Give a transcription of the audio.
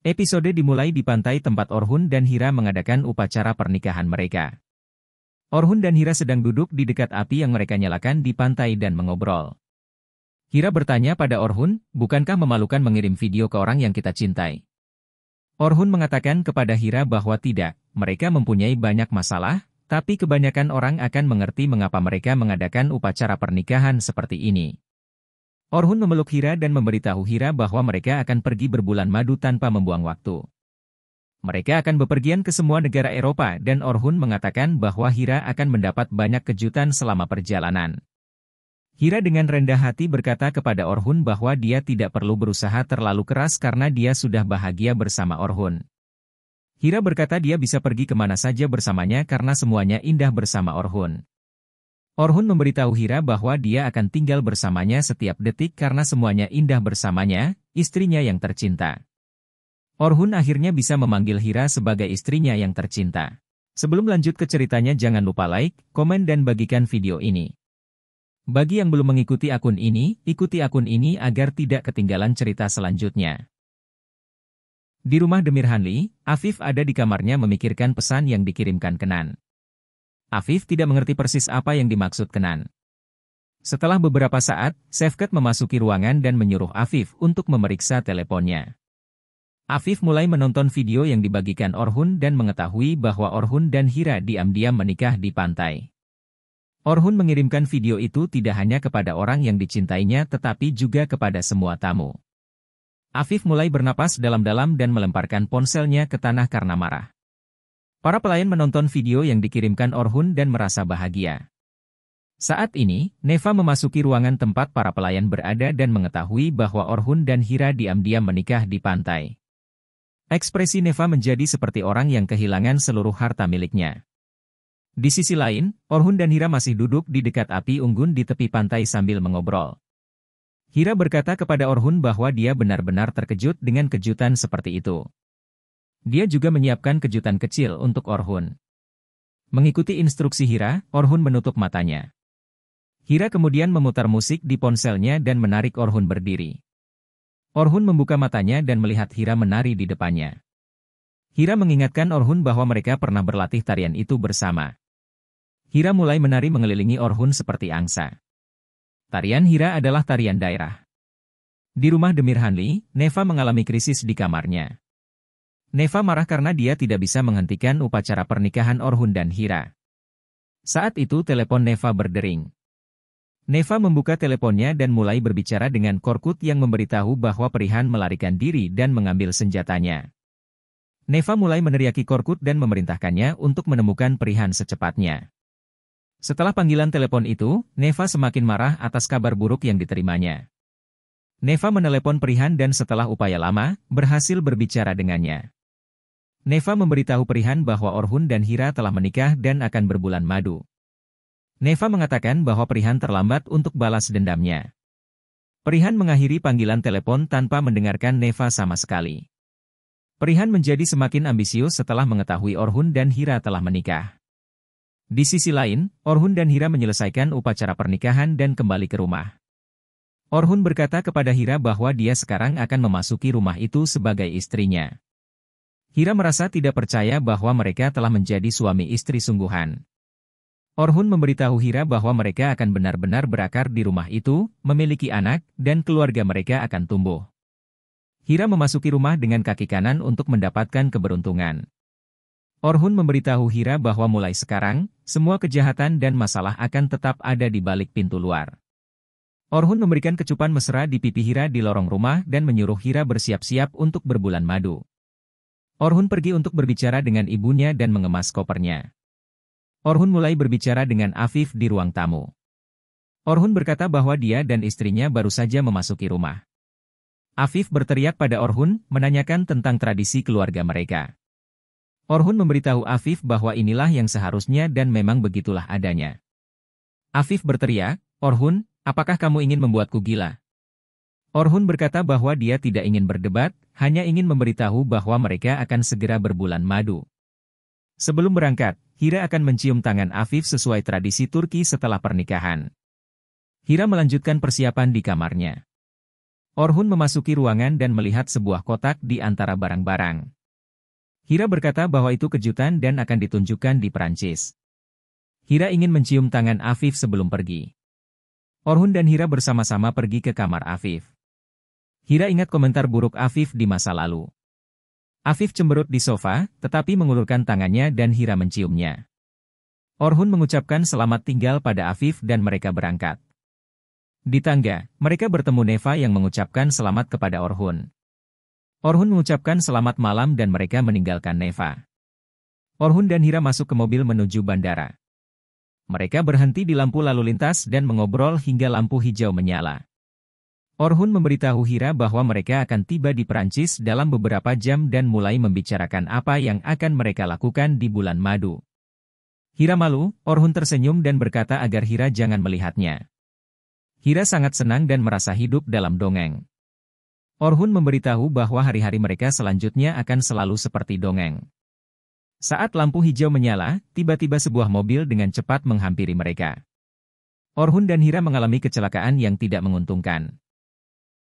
Episode dimulai di pantai tempat Orhun dan Hira mengadakan upacara pernikahan mereka. Orhun dan Hira sedang duduk di dekat api yang mereka nyalakan di pantai dan mengobrol. Hira bertanya pada Orhun, bukankah memalukan mengirim video ke orang yang kita cintai? Orhun mengatakan kepada Hira bahwa tidak, mereka mempunyai banyak masalah, tapi kebanyakan orang akan mengerti mengapa mereka mengadakan upacara pernikahan seperti ini. Orhun memeluk Hira dan memberitahu Hira bahwa mereka akan pergi berbulan madu tanpa membuang waktu. Mereka akan bepergian ke semua negara Eropa dan Orhun mengatakan bahwa Hira akan mendapat banyak kejutan selama perjalanan. Hira dengan rendah hati berkata kepada Orhun bahwa dia tidak perlu berusaha terlalu keras karena dia sudah bahagia bersama Orhun. Hira berkata dia bisa pergi kemana saja bersamanya karena semuanya indah bersama Orhun. Orhun memberitahu Hira bahwa dia akan tinggal bersamanya setiap detik karena semuanya indah bersamanya, istrinya yang tercinta. Orhun akhirnya bisa memanggil Hira sebagai istrinya yang tercinta. Sebelum lanjut ke ceritanya jangan lupa like, komen dan bagikan video ini. Bagi yang belum mengikuti akun ini, ikuti akun ini agar tidak ketinggalan cerita selanjutnya. Di rumah Demir Hanli, Afif ada di kamarnya memikirkan pesan yang dikirimkan Kenan. Afif tidak mengerti persis apa yang dimaksud Kenan. Setelah beberapa saat, Shefkat memasuki ruangan dan menyuruh Afif untuk memeriksa teleponnya. Afif mulai menonton video yang dibagikan Orhun dan mengetahui bahwa Orhun dan Hira diam-diam menikah di pantai. Orhun mengirimkan video itu tidak hanya kepada orang yang dicintainya tetapi juga kepada semua tamu. Afif mulai bernapas dalam-dalam dan melemparkan ponselnya ke tanah karena marah. Para pelayan menonton video yang dikirimkan Orhun dan merasa bahagia. Saat ini, Neva memasuki ruangan tempat para pelayan berada dan mengetahui bahwa Orhun dan Hira diam-diam menikah di pantai. Ekspresi Neva menjadi seperti orang yang kehilangan seluruh harta miliknya. Di sisi lain, Orhun dan Hira masih duduk di dekat api unggun di tepi pantai sambil mengobrol. Hira berkata kepada Orhun bahwa dia benar-benar terkejut dengan kejutan seperti itu. Dia juga menyiapkan kejutan kecil untuk Orhun. Mengikuti instruksi Hira, Orhun menutup matanya. Hira kemudian memutar musik di ponselnya dan menarik Orhun berdiri. Orhun membuka matanya dan melihat Hira menari di depannya. Hira mengingatkan Orhun bahwa mereka pernah berlatih tarian itu bersama. Hira mulai menari mengelilingi Orhun seperti angsa. Tarian Hira adalah tarian daerah. Di rumah Demir Hanli, Neva mengalami krisis di kamarnya. Neva marah karena dia tidak bisa menghentikan upacara pernikahan Orhun dan Hira. Saat itu telepon Neva berdering. Neva membuka teleponnya dan mulai berbicara dengan Korkut yang memberitahu bahwa Perihan melarikan diri dan mengambil senjatanya. Neva mulai meneriaki Korkut dan memerintahkannya untuk menemukan Perihan secepatnya. Setelah panggilan telepon itu, Neva semakin marah atas kabar buruk yang diterimanya. Neva menelepon Perihan dan setelah upaya lama, berhasil berbicara dengannya. Neva memberitahu Perihan bahwa Orhun dan Hira telah menikah dan akan berbulan madu. Neva mengatakan bahwa Perihan terlambat untuk balas dendamnya. Perihan mengakhiri panggilan telepon tanpa mendengarkan Neva sama sekali. Perihan menjadi semakin ambisius setelah mengetahui Orhun dan Hira telah menikah. Di sisi lain, Orhun dan Hira menyelesaikan upacara pernikahan dan kembali ke rumah. Orhun berkata kepada Hira bahwa dia sekarang akan memasuki rumah itu sebagai istrinya. Hira merasa tidak percaya bahwa mereka telah menjadi suami istri sungguhan. Orhun memberitahu Hira bahwa mereka akan benar-benar berakar di rumah itu, memiliki anak, dan keluarga mereka akan tumbuh. Hira memasuki rumah dengan kaki kanan untuk mendapatkan keberuntungan. Orhun memberitahu Hira bahwa mulai sekarang, semua kejahatan dan masalah akan tetap ada di balik pintu luar. Orhun memberikan kecupan mesra di pipi Hira di lorong rumah dan menyuruh Hira bersiap-siap untuk berbulan madu. Orhun pergi untuk berbicara dengan ibunya dan mengemas kopernya. Orhun mulai berbicara dengan Afif di ruang tamu. Orhun berkata bahwa dia dan istrinya baru saja memasuki rumah. Afif berteriak pada Orhun, menanyakan tentang tradisi keluarga mereka. Orhun memberitahu Afif bahwa inilah yang seharusnya dan memang begitulah adanya. Afif berteriak, Orhun, apakah kamu ingin membuatku gila? Orhun berkata bahwa dia tidak ingin berdebat, hanya ingin memberitahu bahwa mereka akan segera berbulan madu. Sebelum berangkat, Hira akan mencium tangan Afif sesuai tradisi Turki setelah pernikahan. Hira melanjutkan persiapan di kamarnya. Orhun memasuki ruangan dan melihat sebuah kotak di antara barang-barang. Hira berkata bahwa itu kejutan dan akan ditunjukkan di Perancis. Hira ingin mencium tangan Afif sebelum pergi. Orhun dan Hira bersama-sama pergi ke kamar Afif. Hira ingat komentar buruk Afif di masa lalu. Afif cemberut di sofa, tetapi mengulurkan tangannya dan Hira menciumnya. Orhun mengucapkan selamat tinggal pada Afif dan mereka berangkat. Di tangga, mereka bertemu Neva yang mengucapkan selamat kepada Orhun. Orhun mengucapkan selamat malam dan mereka meninggalkan Neva. Orhun dan Hira masuk ke mobil menuju bandara. Mereka berhenti di lampu lalu lintas dan mengobrol hingga lampu hijau menyala. Orhun memberitahu Hira bahwa mereka akan tiba di Perancis dalam beberapa jam dan mulai membicarakan apa yang akan mereka lakukan di bulan madu. Hira malu, Orhun tersenyum dan berkata agar Hira jangan melihatnya. Hira sangat senang dan merasa hidup dalam dongeng. Orhun memberitahu bahwa hari-hari mereka selanjutnya akan selalu seperti dongeng. Saat lampu hijau menyala, tiba-tiba sebuah mobil dengan cepat menghampiri mereka. Orhun dan Hira mengalami kecelakaan yang tidak menguntungkan.